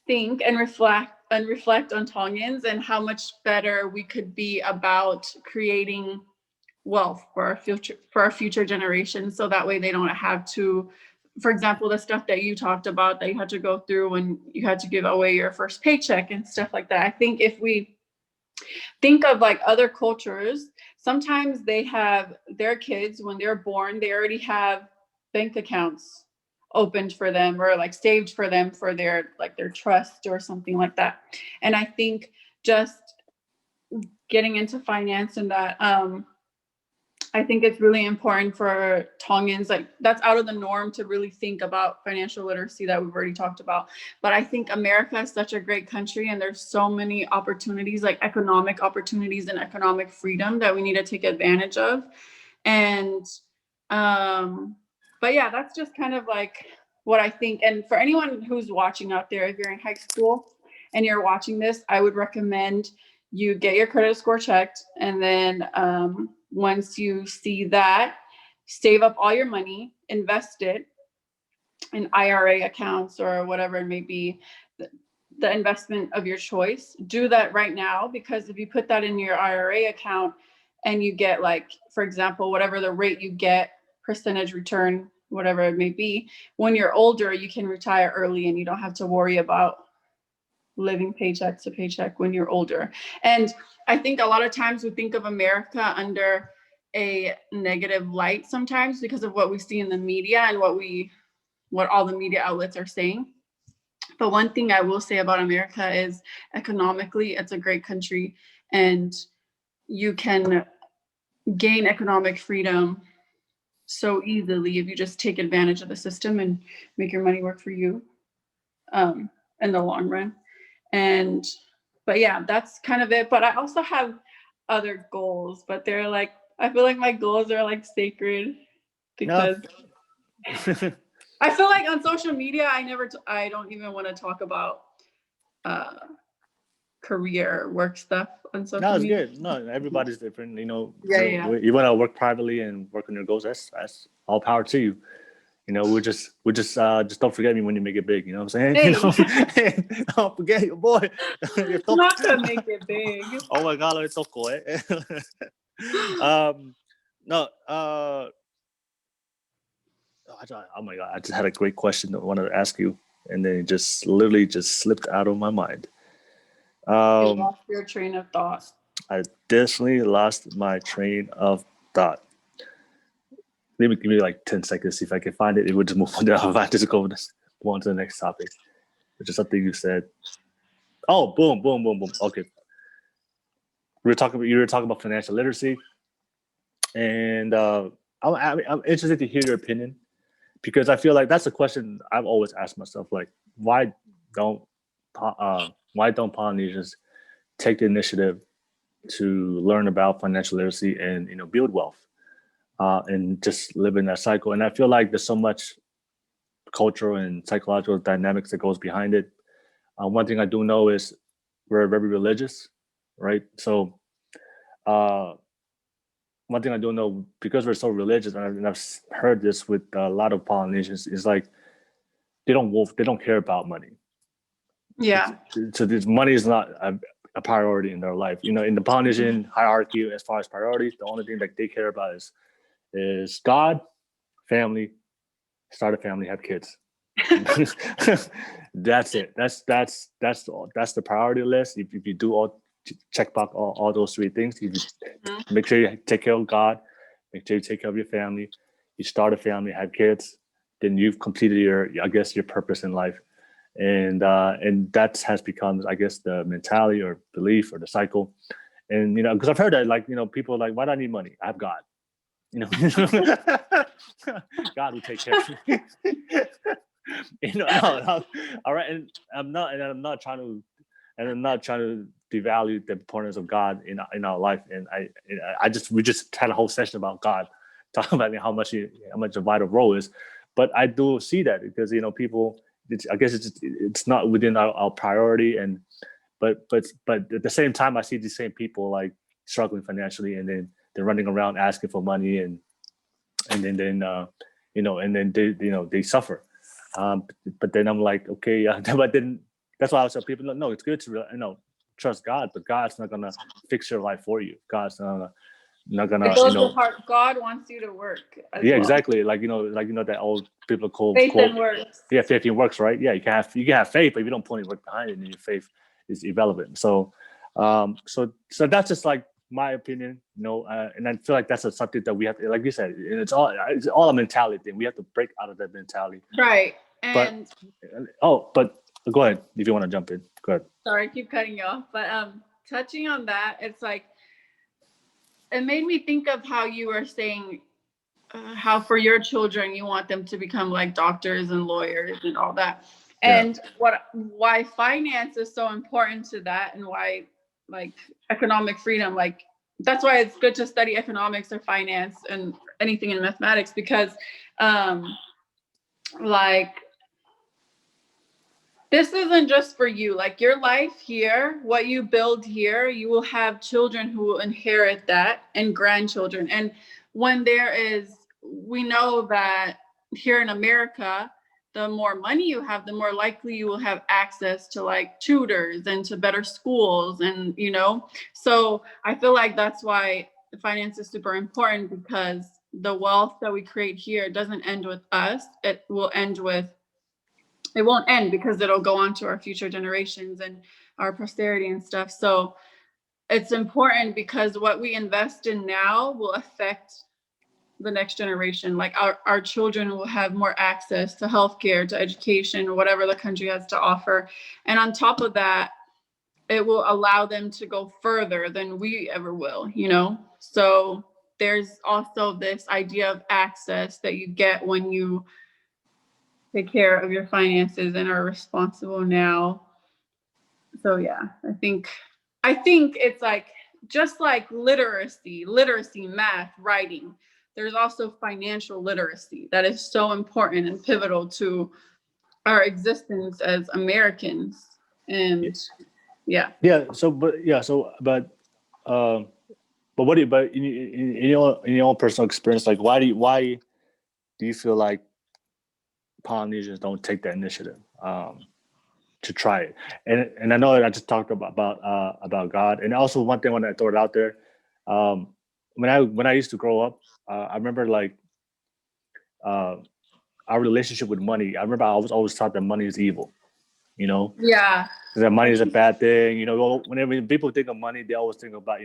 think and reflect on Tongans and how much better we could be about creating wealth for our future generations, so that way they don't have to, for example, the stuff that you talked about that you had to go through when you had to give away your first paycheck and stuff like that. I think if we think of like other cultures, sometimes they have their kids when they're born, they already have bank accounts opened for them or like saved for them for their like their trust or something like that. And I think just getting into finance and that, I think it's really important for Tongans, like that's out of the norm to really think about financial literacy that we've already talked about. But I think America is such a great country and there's so many opportunities, like economic opportunities and economic freedom that we need to take advantage of. And, but yeah, that's just kind of like what I think. And for anyone who's watching out there, if you're in high school and you're watching this, I would recommend you get your credit score checked. And then once you see that, save up all your money, invest it in IRA accounts or whatever it may be, the investment of your choice. Do that right now, because if you put that in your IRA account and you get like, for example, whatever the rate you get, percentage return, whatever it may be, when you're older, you can retire early and you don't have to worry about living paycheck to paycheck when you're older. And I think a lot of times we think of America under a negative light sometimes because of what we see in the media and what all the media outlets are saying. But one thing I will say about America is economically, it's a great country and you can gain economic freedom so easily if you just take advantage of the system and make your money work for you in the long run. And, but yeah, that's kind of it. But I also have other goals, but they're like, I feel like my goals are like sacred because I feel like on social media, I don't even want to talk about career work stuff on social media. No, it's good. No, everybody's different. Yeah. You want to work privately and work on your goals. That's all power to you. We just don't forget me when you make it big. You know what I'm saying? Hey. Don't forget your boy. Not to make it big. Oh my God, it's so cool. No. Oh my God, I just had a great question that I wanted to ask you, and then it just literally just slipped out of my mind. You lost your train of thought. I definitely lost my train of thought. Maybe give me like 10 seconds, see if I can find it. It would just move on. If I just go on to the next topic, which is something you said. Oh, boom. Okay. You were talking about financial literacy, and I'm interested to hear your opinion, because I feel like that's a question I've always asked myself. Like, why don't Polynesians take the initiative to learn about financial literacy and build wealth? And just live in that cycle. And I feel like there's so much cultural and psychological dynamics that goes behind it. One thing I do know is we're very religious, right? So one thing I do know, because we're so religious, and I've heard this with a lot of Polynesians, is like they don't care about money. Yeah. So this money is not a priority in their life. In the Polynesian hierarchy, as far as priorities, the only thing that they care about is God, family, start a family, have kids. That's it. That's the priority list. If you do check box all those three things, you make sure you take care of God, make sure you take care of your family, you start a family, have kids, then you've completed your purpose in life. And that has become, I guess, the mentality or belief or the cycle. And because I've heard that, like, people are like, why do I need money? I have God. God will take care of me. No, all right. And I'm not trying to devalue the importance of God in our life. And we just had a whole session about God, talking about how much a vital role is. But I do see that because people, I guess it's not within our priority. But at the same time, I see the same people like struggling financially, and then they're running around asking for money, and then they suffer. But then I'm like, okay, but then That's why I tell people, no, it's good to trust God, but God's not gonna fix your life for you. God's not gonna It goes with heart. God wants you to work. Yeah, exactly. Like that old biblical Faith quote. and works. Yeah, faith and works, right? Yeah, you can have faith, but if you don't put any work behind it, then your faith is irrelevant. So, so that's just like my opinion, and I feel like that's something that we have to, like you said, and it's all a mentality thing. We have to break out of that mentality. Right. And but go ahead if you want to jump in. Go ahead. Sorry, I keep cutting you off, but touching on that, it's like it made me think of how you were saying how for your children you want them to become like doctors and lawyers and all that, and why finance is so important to that, and why like economic freedom, like that's why it's good to study economics or finance and anything in mathematics, because like this isn't just for you. Like your life here, what you build here, you will have children who will inherit that, and grandchildren. And when we know that here in America, the more money you have, the more likely you will have access to like tutors and to better schools. And, so I feel like that's why finance is super important, because the wealth that we create here doesn't end with us. It won't end, because it'll go on to our future generations and our posterity and stuff. So it's important, because what we invest in now will affect the next generation. Like our children will have more access to healthcare, to education, or whatever the country has to offer. And on top of that, it will allow them to go further than we ever will, So there's also this idea of access that you get when you take care of your finances and are responsible now. So yeah, I think it's like, just like literacy, math, writing, there's also financial literacy that is so important and pivotal to our existence as Americans. And but in your own personal experience, like why do you feel like Polynesians don't take that initiative to try it? And I know that I just talked about God, and also one thing when I throw it out there, when I used to grow up, I remember like our relationship with money. I remember I was always taught that money is evil, that money is a bad thing. Whenever people think of money, they always think about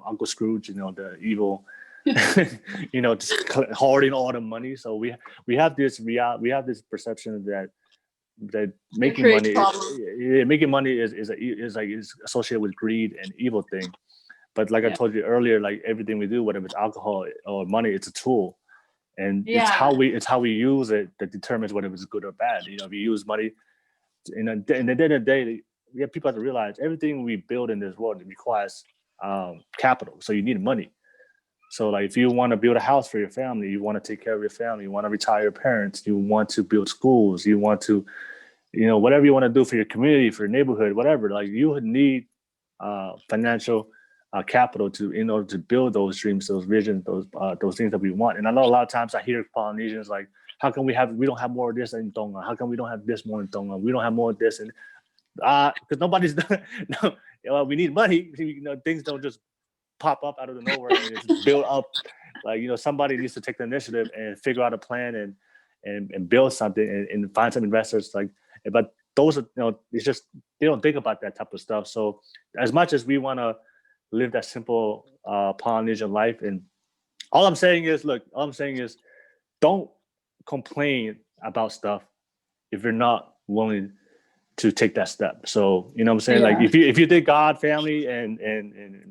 Uncle Scrooge, the evil. Just hoarding all the money. So we have this perception that making money is associated with greed and evil thing. But like I told you earlier, like everything we do, whether it's alcohol or money, it's a tool, and it's how we use it that determines whether it's good or bad. If you use money, in the end of the day, people have to realize everything we build in this world, it requires capital. So you need money. So like if you want to build a house for your family, you want to take care of your family, you want to retire your parents, you want to build schools, you want to, whatever you want to do for your community, for your neighborhood, whatever, like you would need financial capital in order to build those dreams, those visions, those things that we want. And I know a lot of times I hear Polynesians like, how come we don't have more of this in Tonga? How come we don't have this more in Tonga? We don't have more of this. And because nobody's done. No, we need money. Things don't just pop up out of the nowhere and it's built up. Like somebody needs to take the initiative and figure out a plan and build something and find some investors. Like, but those are it's just they don't think about that type of stuff. So as much as we want to live that simple Polynesian life, and all I'm saying is don't complain about stuff if you're not willing to take that step. So what I'm saying, like if you think God, family, and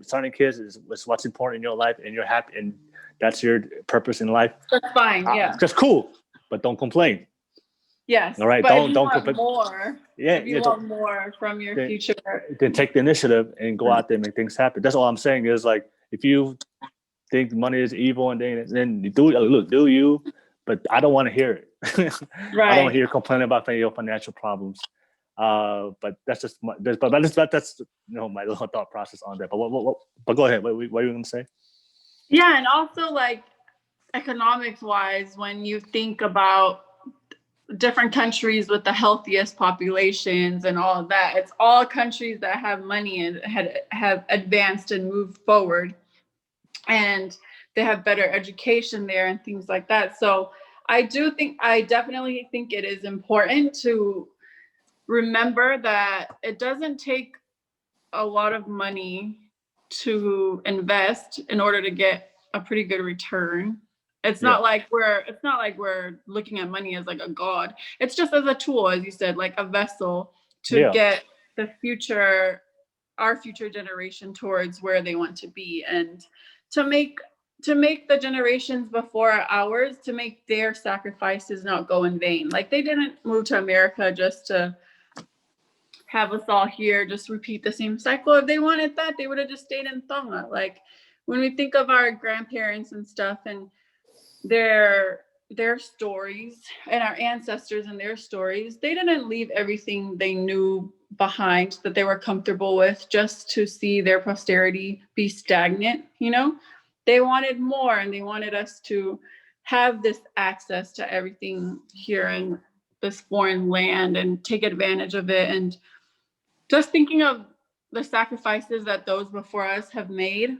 starting kids is what's important in your life, and you're happy, and that's your purpose in life, that's fine. That's cool, but don't complain. Yes. All right. But Don't complain. More. If you want more from your future, then take the initiative and go out there and make things happen. That's all I'm saying is like if you think money is evil and then you do you, but I don't want to hear it. Right. I don't want to hear you complaining about your financial problems. But that's just that's my little thought process on that. But go ahead. What are you going to say? Yeah, and also like economics wise, when you think about different countries with the healthiest populations and all of that. It's all countries that have money and have advanced and moved forward, and they have better education there and things like that. So I definitely think it is important to remember that it doesn't take a lot of money to invest in order to get a pretty good return. It's not like we're looking at money as like a god. It's just as a tool, as you said, like a vessel to get our future generation towards where they want to be, and to make the generations before ours, to make their sacrifices not go in vain. Like, they didn't move to America just to have us all here, just repeat the same cycle. If they wanted that, they would have just stayed in Tonga. Like, when we think of our grandparents and stuff and their stories, and our ancestors and their stories, they didn't leave everything they knew behind, that they were comfortable with, just to see their posterity be stagnant. You know, they wanted more, and they wanted us to have this access to everything here in this foreign land and take advantage of it. And just thinking of the sacrifices that those before us have made,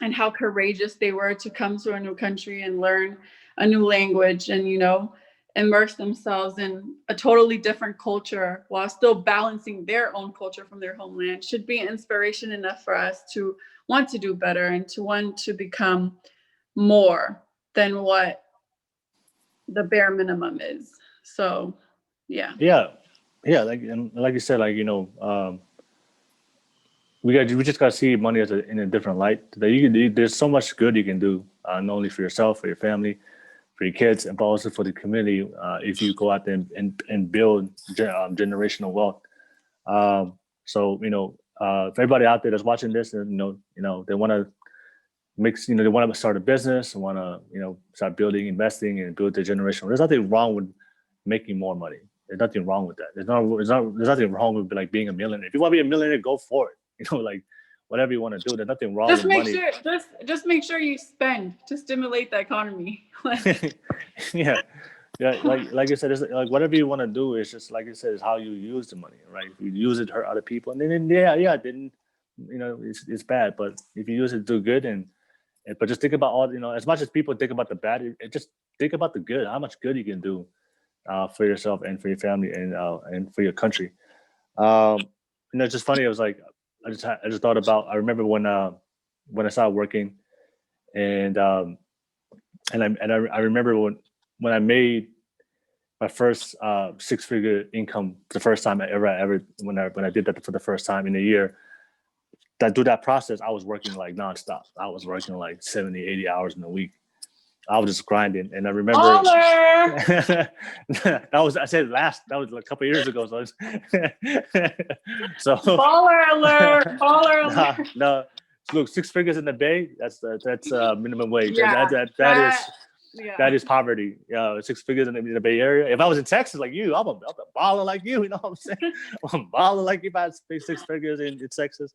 and how courageous they were to come to a new country and learn a new language, and, you know, immerse themselves in a totally different culture while still balancing their own culture from their homeland, should be inspiration enough for us to want to do better, and to want to become more than what the bare minimum is. So yeah. Like you said, like, you know, we just gotta see money in a different light. That there's so much good you can do, not only for yourself, for your family, for your kids, but also for the community. If you go out there and build generational wealth. So, you know, for everybody out there that's watching this, and you know, they want to they want to start a business, and want to, you know, start building, investing, and build their generational. There's nothing wrong with making more money. There's nothing wrong with that. There's nothing wrong with like being a millionaire. If you want to be a millionaire, go for it. You know, like, whatever you want to do. There's nothing wrong with money. Just make sure you spend to stimulate the economy. yeah. Like you said, it's like whatever you want to do is just, like you said, is how you use the money, right? If you use it to hurt other people, and then then, you know, it's bad. But if you use it to do good, but just think about all, you know, as much as people think about the bad, just think about the good. How much good you can do for yourself and for your family and for your country. You know, it's just funny. It was like I just thought about. I remember when I started working, and I remember when I made my first 6-figure income the first time when I did that for the first time in a year. Through that process, I was working like nonstop. I was working like 70, 80 hours in a week. I was just grinding, and I remember that was like a couple of years ago. So baller alert. No, look, 6 figures in the Bay. That's minimum wage. Yeah, that is poverty. 6 figures in the Bay Area. If I was in Texas like you, I'm a baller like you. You know what I'm saying? I'm a baller like you. If I pay 6 figures in Texas.